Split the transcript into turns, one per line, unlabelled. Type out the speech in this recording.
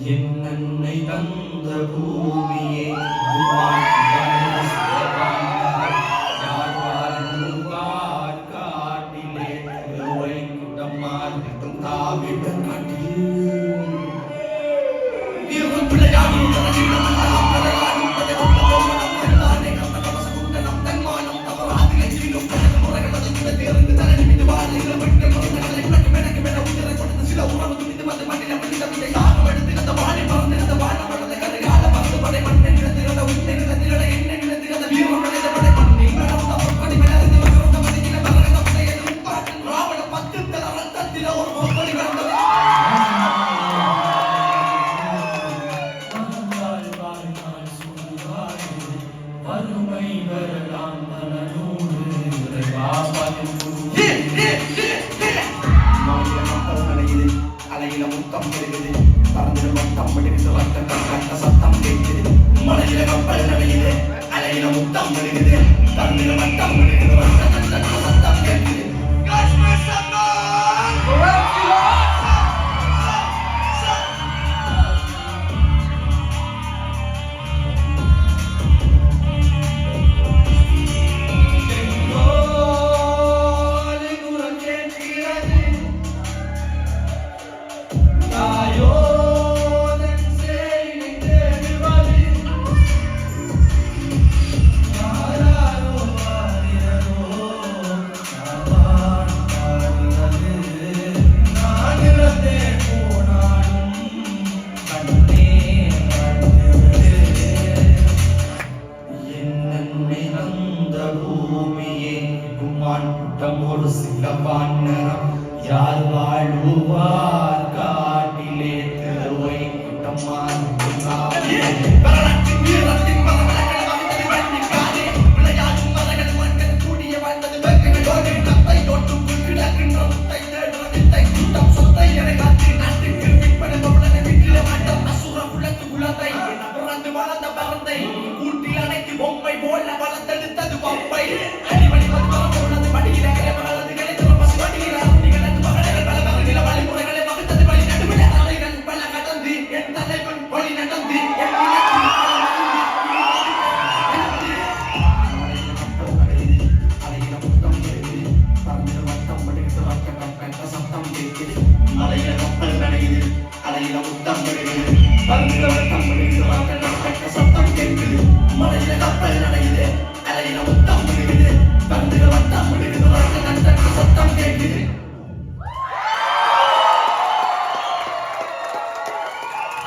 என்னை தந்த பூமியே காட்டிலே குட்டம்மாள் தாவிடம் வறுமை வரலாம் மனநூறு அலையில முத்தம் பெறுகிறது பறந்து மொத்தம் விடுகிறது வட்டம் கட்ட சத்தம் கேட்கிறது மலையில கப்பல் நடையுது அலையில முத்தம் பெறுகிறது பறந்து மொத்தம் விடுகிறது வட்டம் கட்ட சத்தம் கேட்கிறது ஒரு சில பாண்டரம் யார் வாழ்வார் காட்டிலே திருவை குட்டம்மாள் பொம்மை போல வளர்த்தெடுத்தது பம்பை மலையில கப்பல் நடையுது அலையில முத்தம் பெறுகிறது பறந்து வட்டம் பெறுகிறது சத்தம் கேட்குது மலையில கப்பல் நடையுது அலையில முத்தம் பெறுகிறது பறந்து வட்டம் பெறுகிறது சத்தம் கேட்குது